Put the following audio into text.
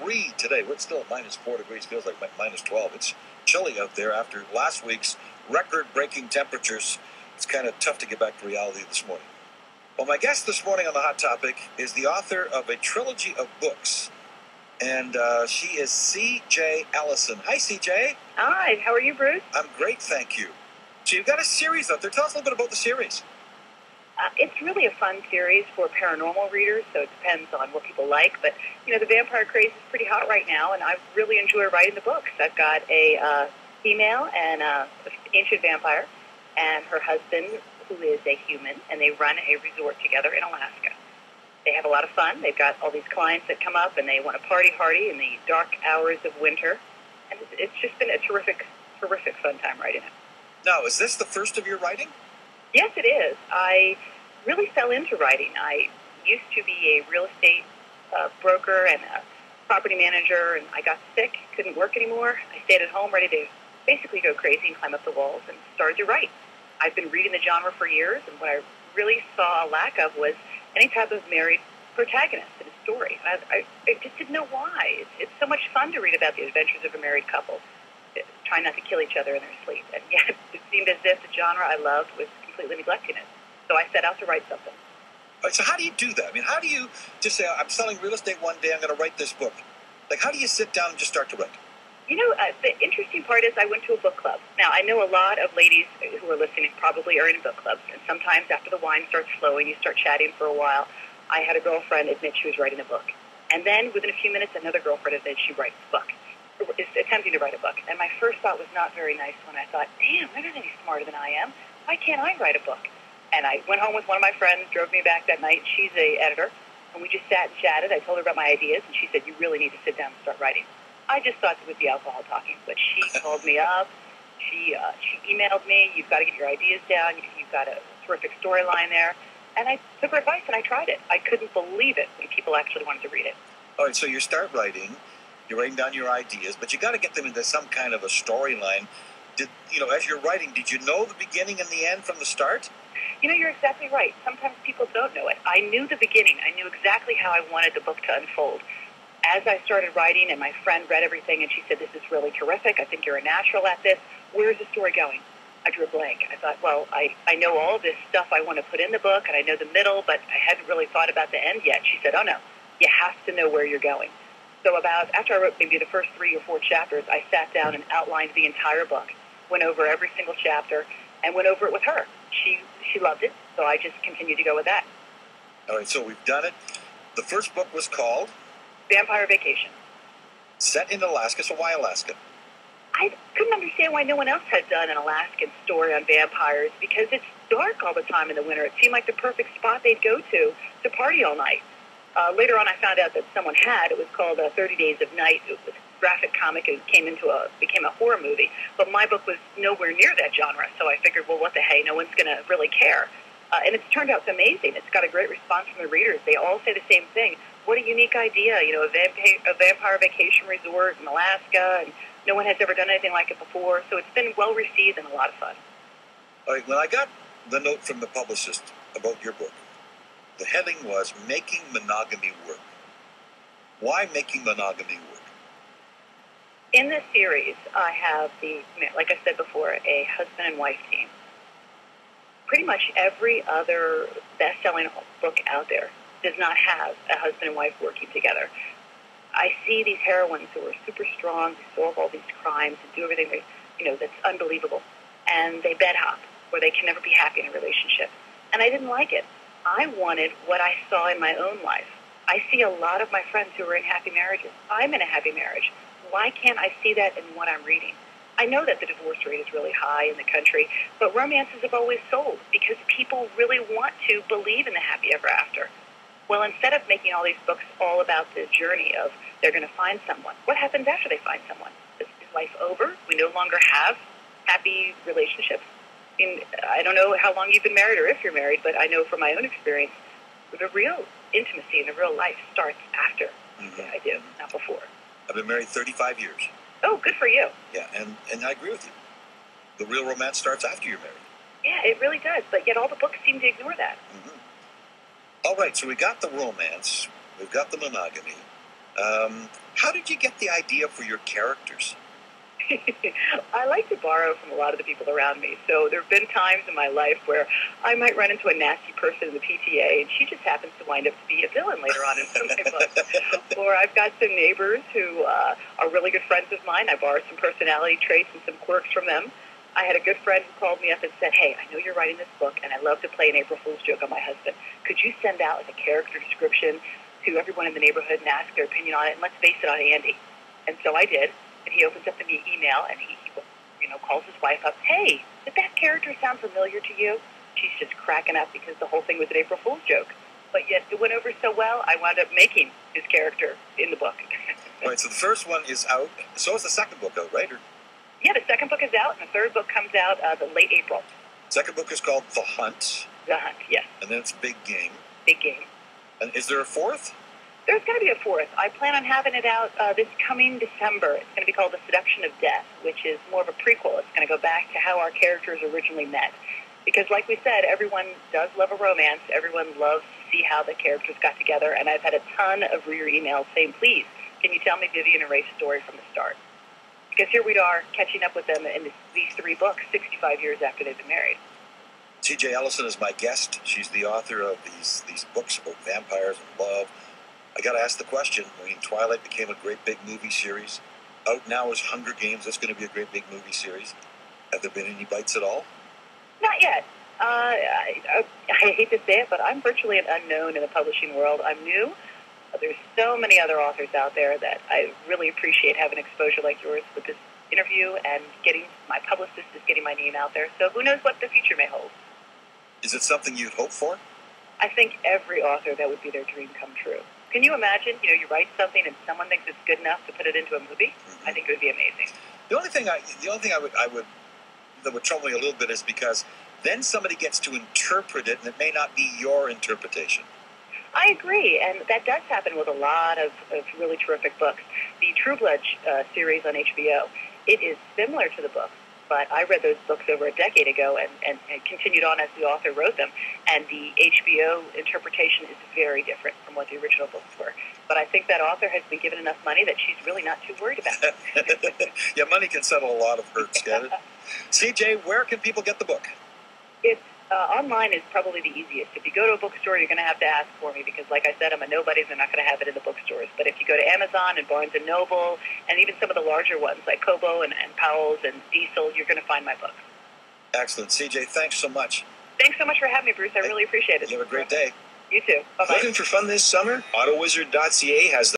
-3 today. We're still at -4 degrees. Feels like -12. It's chilly out there after last week's record-breaking temperatures. It's kind of tough to get back to reality this morning. Well, my guest this morning on the Hot Topic is the author of a trilogy of books, and she is C.J. Ellisson. Hi, C.J. Hi, how are you, Bruce? I'm great, thank you. So you've got a series out there. Tell us a little bit about the series. It's really a fun series for paranormal readers, so it depends on what people like. But, you know, the vampire craze is pretty hot right now, and I really enjoy writing the books. I've got a female and an ancient vampire and her husband, who is a human, and they run a resort together in Alaska. They have a lot of fun. They've got all these clients that come up, and they want to party hardy in the dark hours of winter. And it's just been a terrific fun time writing it. Now, is this the first of your writing? Yes, it is. I really fell into writing. I used to be a real estate broker and a property manager, and I got sick, couldn't work anymore. I stayed at home ready to basically go crazy and climb up the walls and started to write. I've been reading the genre for years, and what I really saw a lack of was any type of married protagonist in a story. And I just didn't know why. It's so much fun to read about the adventures of a married couple trying not to kill each other in their sleep. And yet it seemed as if the genre I loved was completely neglecting it. So I set out to write something. All right, so how do you do that? I mean, how do you just say, I'm selling real estate one day, I'm going to write this book? Like, how do you sit down and just start to write? You know, the interesting part is I went to a book club. Now, I know a lot of ladies who are listening probably are in book clubs. And sometimes after the wine starts flowing, you start chatting for a while. I had a girlfriend admit she was writing a book. And then within a few minutes, another girlfriend admitted she writes a book. Is attempting to write a book. And my first thought was not very nice when I thought, damn, they're not any smarter than I am. Why can't I write a book? And I went home with one of my friends, drove me back that night. She's an editor. And we just sat and chatted. I told her about my ideas, and she said, you really need to sit down and start writing. I just thought it was the alcohol talking. But she called me up. She emailed me. You've got to get your ideas down. You've got a terrific storyline there. And I took her advice, and I tried it. I couldn't believe it when people actually wanted to read it. All right, so you start writing. You're writing down your ideas, but you got to get them into some kind of a storyline. As you're writing, did you know the beginning and the end from the start? You know, you're exactly right. Sometimes people don't know it. I knew the beginning. I knew exactly how I wanted the book to unfold. As I started writing, and my friend read everything, and she said, this is really terrific. I think you're a natural at this. Where's the story going? I drew a blank. I thought, well, I know all this stuff I want to put in the book, and I know the middle, but I hadn't really thought about the end yet. She said, oh, no, you have to know where you're going. So after I wrote maybe the first 3 or 4 chapters, I sat down and outlined the entire book, went over every single chapter, and went over it with her. She loved it, so I just continued to go with that. All right, so we've done it. The first book was called? Vampire Vacation. Set in Alaska, so why Alaska? I couldn't understand why no one else had done an Alaskan story on vampires, because it's dark all the time in the winter. It seemed like the perfect spot they'd go to party all night. Later on, I found out that someone had. It was called 30 Days of Night. It was a graphic comic. It became a horror movie. But my book was nowhere near that genre, so I figured, well, what the hey? No one's going to really care. And it's turned out amazing. It's got a great response from the readers. They all say the same thing. What a unique idea, you know, a vampire vacation resort in Alaska, and no one has ever done anything like it before. So it's been well received and a lot of fun. All right, when I got the note from the publicist about your book, the heading was Making Monogamy Work. Why making monogamy work? In this series, I have like I said before, a husband and wife team. Pretty much every other best-selling book out there does not have a husband and wife working together. I see these heroines who are super strong, who solve all these crimes and do everything that's unbelievable, and they bed hop, where they can never be happy in a relationship. And I didn't like it. I wanted what I saw in my own life. I see a lot of my friends who are in happy marriages. I'm in a happy marriage. Why can't I see that in what I'm reading? I know that the divorce rate is really high in the country, but romances have always sold because people really want to believe in the happy ever after. Well, instead of making all these books all about the journey of they're going to find someone, what happens after they find someone? Is life over? We no longer have happy relationships? I don't know how long you've been married or if you're married, but I know from my own experience, the real intimacy in the real life starts after I do, not before. I've been married 35 years. Oh, good for you. Yeah, and I agree with you. The real romance starts after you're married. Yeah, it really does, but yet all the books seem to ignore that. All right, so we got the romance, we've got the monogamy. How did you get the idea for your characters? I like to borrow from a lot of the people around me. So there have been times in my life where I might run into a nasty person in the PTA, and she just happens to wind up to be a villain later on in some of my books. Or I've got some neighbors who are really good friends of mine. I borrowed some personality traits and some quirks from them. I had a good friend who called me up and said, "Hey, I know you're writing this book, and I love to play an April Fool's joke on my husband. Could you send out like a character description to everyone in the neighborhood and ask their opinion on it, and let's base it on Andy?" And so I did. And he opens up the email, and he calls his wife up. "Hey, did that character sound familiar to you?" She's just cracking up because the whole thing was an April Fool's joke. But yet it went over so well, I wound up making his character in the book. All right, so the first one is out. So is the second book out, right? Yeah, the second book is out, and the third book comes out the late April. Second book is called The Hunt. The Hunt, yes. And then it's Big Game. Big Game. And is there a fourth? There's going to be a fourth. I plan on having it out this coming December. It's going to be called The Seduction of Death, which is more of a prequel. It's going to go back to how our characters originally met. Because like we said, everyone does love a romance. Everyone loves to see how the characters got together. And I've had a ton of reader emails saying, "Please, can you tell me Vivian and Ray's story from the start?" Because here we are catching up with them in these three books 65 years after they've been married. C.J. Ellisson is my guest. She's the author of these books about vampires and love. I got to ask the question. I mean, Twilight became a great big movie series. Out now is Hunger Games. That's going to be a great big movie series. Have there been any bites at all? Not yet. I hate to say it, but I'm virtually an unknown in the publishing world. I'm new. There's so many other authors out there that I really appreciate having exposure like yours with this interview, and my publicist is getting my name out there. So who knows what the future may hold. Is it something you'd hope for? I think every author, that would be their dream come true. Can you imagine, you write something and someone thinks it's good enough to put it into a movie? Mm-hmm. I think it would be amazing. The only thing that would trouble me a little bit is because then somebody gets to interpret it, and it may not be your interpretation. I agree, and that does happen with a lot of really terrific books. The True Blood series on HBO, it is similar to the book, but I read those books over a decade ago and continued on as the author wrote them, and the HBO interpretation is very different from what the original books were. But I think that author has been given enough money that she's really not too worried about it. Yeah, money can settle a lot of hurts, can it? CJ, where can people get the book? It's online is probably the easiest. If you go to a bookstore, you're going to have to ask for me because, like I said, I'm a nobody. They're not going to have it in the bookstores. But if you go to Amazon and Barnes & Noble and even some of the larger ones like Kobo and Powell's and Diesel, you're going to find my books. Excellent. CJ, thanks so much. Thanks so much for having me, Bruce. I really appreciate it. You have a great day. You too. Bye-bye. Looking for fun this summer? AutoWizard.ca has